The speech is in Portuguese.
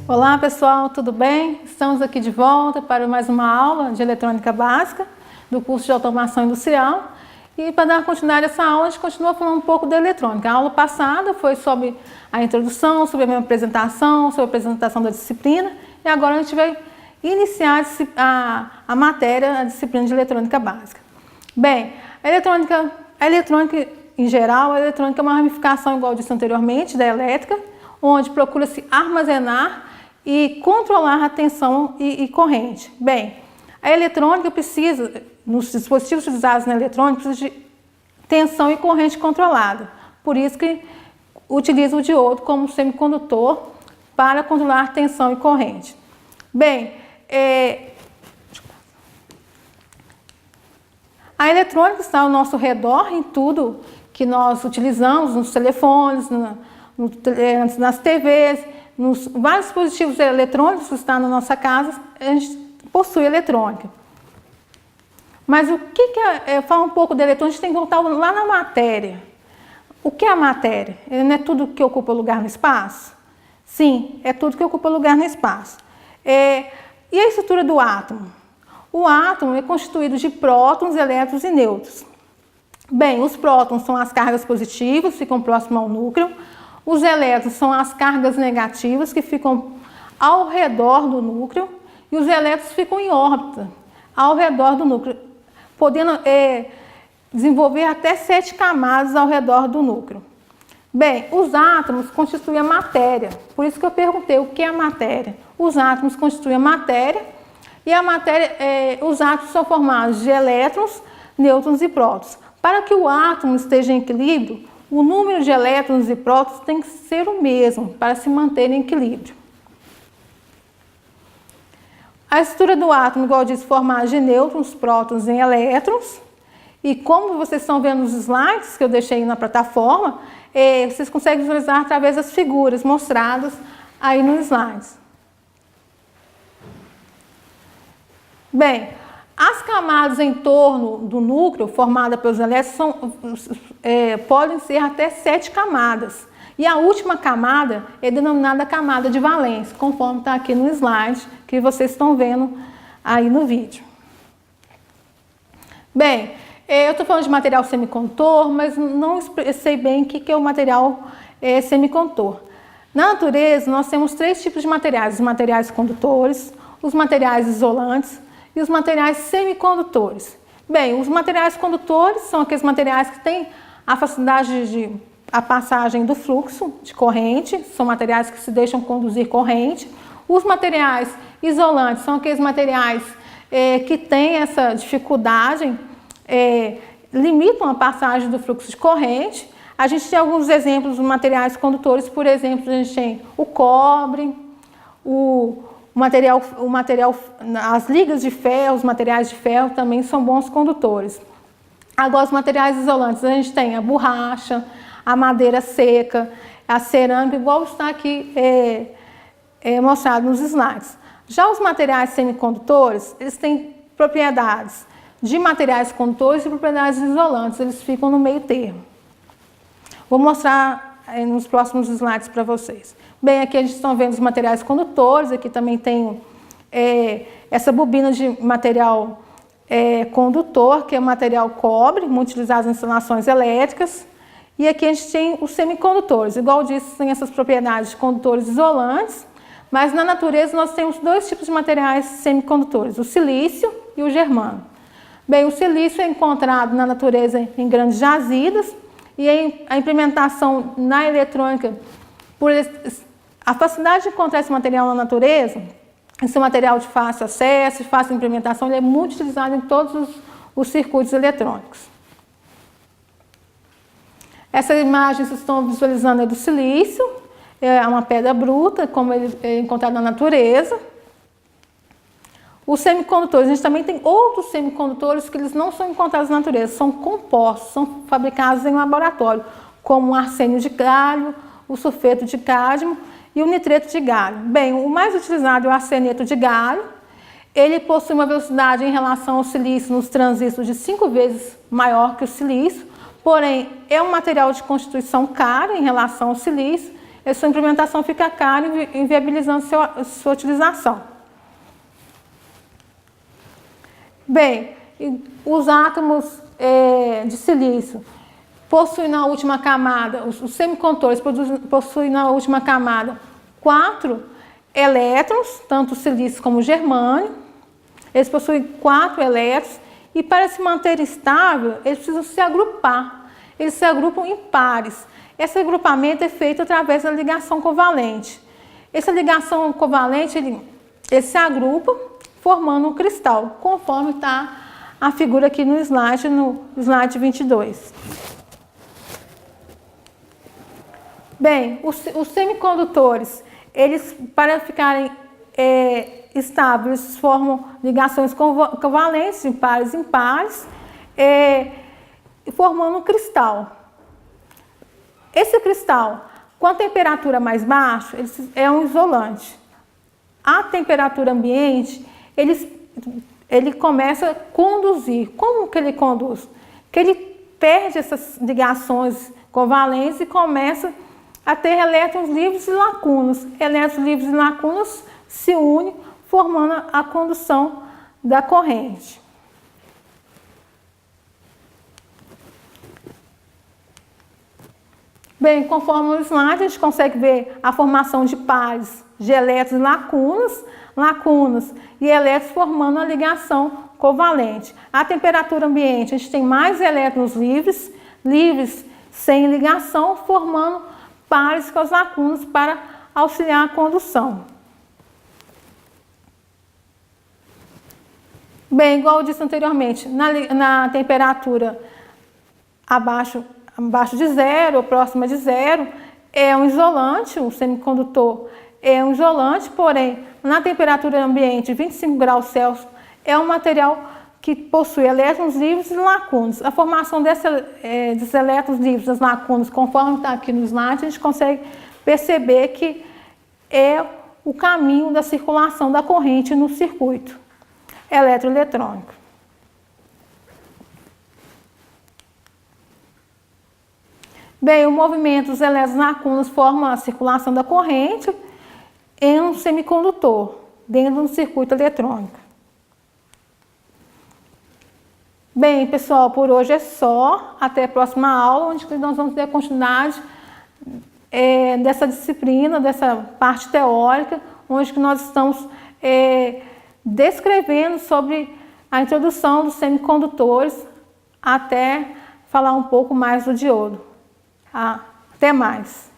Olá pessoal, tudo bem? Estamos aqui de volta para mais uma aula de eletrônica básica do curso de automação industrial. E para dar continuidade a essa aula, a gente continua falando um pouco da eletrônica. A aula passada foi sobre a introdução, sobre a minha apresentação, sobre a apresentação da disciplina. E agora a gente vai iniciar a matéria, a disciplina de eletrônica básica. Bem, a eletrônica em geral, a eletrônica é uma ramificação, igual eu disse anteriormente, da elétrica, onde procura-se armazenar e controlar a tensão e corrente. Bem, a eletrônica precisa, nos dispositivos utilizados na eletrônica, precisa de tensão e corrente controlada. Por isso que utiliza o diodo como semicondutor para controlar tensão e corrente. Bem, a eletrônica está ao nosso redor em tudo que nós utilizamos, nos telefones, nas TVs, nos vários dispositivos eletrônicos que estão na nossa casa, a gente possui eletrônica. Mas o que é, falar um pouco da eletrônica, a gente tem que voltar lá na matéria. O que é a matéria? Não é tudo que ocupa lugar no espaço? Sim, é tudo que ocupa lugar no espaço. E a estrutura do átomo? O átomo é constituído de prótons, elétrons e nêutrons. Bem, os prótons são as cargas positivas, ficam próximos ao núcleo. Os elétrons são as cargas negativas, que ficam ao redor do núcleo. E os elétrons ficam em órbita, ao redor do núcleo, podendo desenvolver até 7 camadas ao redor do núcleo. Bem, os átomos constituem a matéria. Por isso que eu perguntei o que é a matéria. Os átomos constituem a matéria. E a matéria, os átomos são formados de elétrons, nêutrons e prótons. Para que o átomo esteja em equilíbrio, o número de elétrons e prótons tem que ser o mesmo para se manter em equilíbrio. A estrutura do átomo, igual eu disse, é formada de nêutrons, prótons e elétrons. E como vocês estão vendo nos slides que eu deixei na plataforma, vocês conseguem visualizar através das figuras mostradas aí nos slides. Bem, as camadas em torno do núcleo, formadas pelos elétrons, podem ser até 7 camadas. E a última camada é denominada camada de valência, conforme está aqui no slide que vocês estão vendo aí no vídeo. Bem, eu estou falando de material semicondutor, mas não sei bem o que é o material semicondutor. Na natureza, nós temos 3 tipos de materiais: os materiais condutores, os materiais isolantes e os materiais semicondutores. Bem, os materiais condutores são aqueles materiais que têm a facilidade de a passagem do fluxo de corrente, são materiais que se deixam conduzir corrente. Os materiais isolantes são aqueles materiais que têm essa dificuldade, limitam a passagem do fluxo de corrente. A gente tem alguns exemplos de materiais condutores, por exemplo, a gente tem o cobre, as ligas de ferro, os materiais de ferro também são bons condutores. Agora, os materiais isolantes, a gente tem a borracha, a madeira seca, a cerâmica, igual está aqui mostrado nos slides. Já os materiais semicondutores, eles têm propriedades de materiais condutores e propriedades isolantes, eles ficam no meio termo. Vou mostrar nos próximos slides para vocês. Bem, aqui a gente está vendo os materiais condutores, aqui também tem essa bobina de material condutor, que é o material cobre, muito utilizado em instalações elétricas. E aqui a gente tem os semicondutores, igual eu disse, tem essas propriedades de condutores isolantes, mas na natureza nós temos 2 tipos de materiais semicondutores, o silício e o germânio. Bem, o silício é encontrado na natureza em grandes jazidas, e a implementação na eletrônica, por a facilidade de encontrar esse material na natureza, esse material de fácil acesso, de fácil implementação, ele é muito utilizado em todos os circuitos eletrônicos. Essa imagem que vocês estão visualizando é do silício, é uma pedra bruta, como ele é encontrado na natureza. Os semicondutores, a gente também tem outros semicondutores que eles não são encontrados na natureza, são compostos, são fabricados em laboratório, como o arsênio de galho, o sulfeto de cádmio e o nitreto de galho. Bem, o mais utilizado é o arseneto de galho. Ele possui uma velocidade em relação ao silício nos transistores de 5 vezes maior que o silício, porém é um material de constituição cara em relação ao silício a sua implementação fica cara, inviabilizando sua utilização. Bem, os átomos de silício possuem na última camada, os semicondutores possuem na última camada 4 elétrons, tanto o silício como o germânio. Eles possuem 4 elétrons e para se manter estável, eles precisam se agrupar. Eles se agrupam em pares. Esse agrupamento é feito através da ligação covalente. Essa ligação covalente, ele se agrupa formando um cristal, conforme está a figura aqui no slide 22. Bem, os semicondutores, eles, para ficarem estáveis, formam ligações covalentes de pares em pares, formando um cristal. Esse cristal, com a temperatura mais baixa, ele é um isolante. A temperatura ambiente, ele começa a conduzir. Como que ele conduz? Que ele perde essas ligações covalentes e começa a ter elétrons livres e lacunas. Elétrons livres e lacunas se unem, formando a condução da corrente. Bem, conforme o slide, a gente consegue ver a formação de pares de elétrons e lacunas e elétrons formando a ligação covalente. A temperatura ambiente, a gente tem mais elétrons livres sem ligação, formando pares com as lacunas para auxiliar a condução. Bem, igual eu disse anteriormente, na temperatura abaixo de zero ou próxima de zero, é um isolante, o semicondutor é um isolante, porém, na temperatura ambiente, 25 graus Celsius, é um material que possui elétrons livres e lacunas. A formação desses elétrons livres e das lacunas, conforme está aqui no slide, a gente consegue perceber que é o caminho da circulação da corrente no circuito eletroeletrônico. Bem, o movimento dos elétrons lacunas forma a circulação da corrente em um semicondutor, dentro de um circuito eletrônico. Bem, pessoal, por hoje é só. Até a próxima aula, onde nós vamos ter a continuidade dessa disciplina, dessa parte teórica, onde nós estamos descrevendo sobre a introdução dos semicondutores, até falar um pouco mais do diodo. Até mais!